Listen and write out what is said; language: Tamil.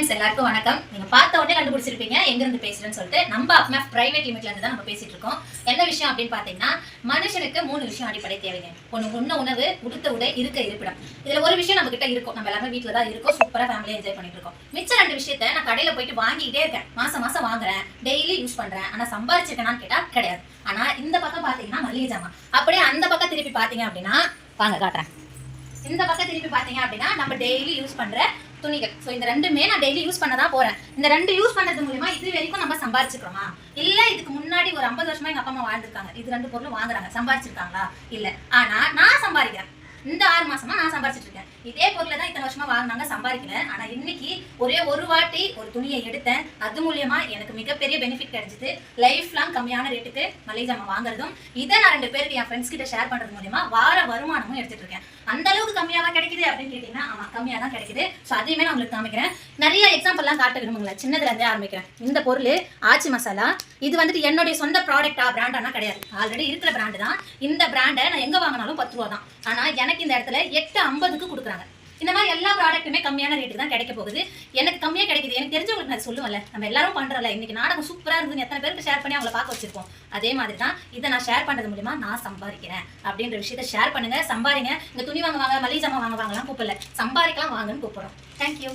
ஃப்ரெண்ட்ஸ் எல்லாருக்கும் வணக்கம். நீங்க பார்த்த உடனே கண்டுபிடிச்சிருப்பீங்க எங்க இருந்து பேசுறேன்னு சொல்லிட்டு. நம்ம அப்மேஃப் பிரைவேட் லிமிட்ல இருந்து தான் நம்ம பேசிட்டு இருக்கோம். என்ன விஷயம் அப்படின்னு பாத்தீங்கன்னா, மனுஷனுக்கு 3 விஷயம் அடிப்படை தேவைங்க. உண்ண உணவு, உடுத்த உடை, இருக்க இருப்பிடம். இதுல ஒரு விஷயம் நம்ம கிட்ட இருக்கும். நம்ம எல்லாமே வீட்டுல தான் இருக்கோம், சூப்பரா ஃபேமிலியா என்ஜாய் பண்ணிட்டு இருக்கோம். மிச்ச 2 விஷயத்த நான் கடையில போயிட்டு வாங்கிட்டே இருக்கேன், மாசம் மாசம் வாங்குறேன், டெய்லி யூஸ் பண்றேன். ஆனா சம்பாரிச்சிருக்கேனான்னு கேட்டா கிடையாது. ஆனா இந்த பக்கம் பாத்தீங்கன்னா மளிகை ஜாமான். அப்படியே அந்த பக்கம் திருப்பி பாத்தீங்க அப்படின்னா, வாங்க காட்டுறேன். இந்த பக்கம் திருப்பி பாத்தீங்க அப்படின்னா நம்ம டெய்லி யூஸ் பண்ற துணிகள். ஸோ இந்த ரெண்டுமே நான் டெய்லி யூஸ் பண்ண தான் போறேன். இந்த 2 யூஸ் பண்றது மூலமா இது வரைக்கும் நம்ம சம்பாரிச்சிருக்கோமா? இல்ல இதுக்கு முன்னாடி ஒரு 50 வருஷமா எங்க அப்பா அம்மா வாழ்ந்துருக்காங்க, இது 2 பொருளும் வாங்குறாங்க, சம்பாரிச்சிருக்காங்களா? இல்ல. ஆனா நான் சம்பாதிக்கிறேன். இந்த 6 மாசமா நான் சம்பாரிச்சிட்டு இருக்கேன். இதே பொருளை தான் இத்தனை வருஷமா வாங்கினாங்க, சம்பாதிக்கல. ஆனா இன்னைக்கு ஒரே ஒரு வாட்டி ஒரு துணியை எடுத்தேன், அது மூலியமா எனக்கு மிகப்பெரிய பெனிஃபிட் கிடைச்சிது. லைஃப் லாங் கம்மியான ரேட்டுக்கு மளிகை ஜாமான் வாங்குறதும், இதை நான் 2 பேருக்கு என் ஃப்ரெண்ட்ஸ் கிட்ட ஷேர் பண்றது மூலியமா வார வருமானமும் எடுத்துட்டு இருக்கேன். அந்த அளவுக்கு கம்மியா தான் கிடைக்குது அப்படின்னு கேட்டீங்கன்னா, ஆமா கம்மியா தான் கிடைக்குது. ஸோ அதையுமே நான் உங்களுக்கு காமிக்கிறேன். நிறைய எக்ஸாம்பிள்லாம் காட்ட விரும்புங்களேன். சின்னதுல இருந்தே ஆரம்பிக்கிறேன். இந்த பொருள் ஆச்சி மசாலா. இது வந்துட்டு என்னுடைய சொந்த ப்ராடக்டா, பிராண்டானா கிடையாது, ஆல்ரெடி இருக்கிற பிராண்டு தான். இந்த பிராண்டை நான் எங்க வாங்கினாலும் 10 ரூபா தான். ஆனா எனக்கு இந்த இடத்துல 8.50க்கு கொடுக்குறாங்க. இந்த மாதிரி எல்லா ப்ராடக்ட்டுமே கம்மியான ரேட்டுக்கு தான் கிடைக்க போகுது. எனக்கு கம்மியாக கிடைக்குது. எனக்கு தெரிஞ்சவங்களுக்கு நான் சொல்லுவேன்ல, நம்ம எல்லாரும் பண்றோம்ல, இன்னைக்கு நாடகம் சூப்பரா இருக்குதுன்னு எத்தனை பேருக்கு ஷேர் பண்ணி அவங்களை பார்க்க வச்சிருப்போம். அதே மாதிரி தான் இதை நான் ஷேர் பண்றது மூலியமா நான் சம்பாதிக்கிறேன் அப்படின்ற விஷயத்தை ஷேர் பண்ணுங்க. சம்பாதிங்க. இந்த துணி வாங்குவாங்க, மளிகை ஜாமான் வாங்குவாங்கலாம் கூப்பிடல, சம்பாதிக்கலாம் வாங்கன்னு கூப்பிடுறோம். தேங்க்யூ.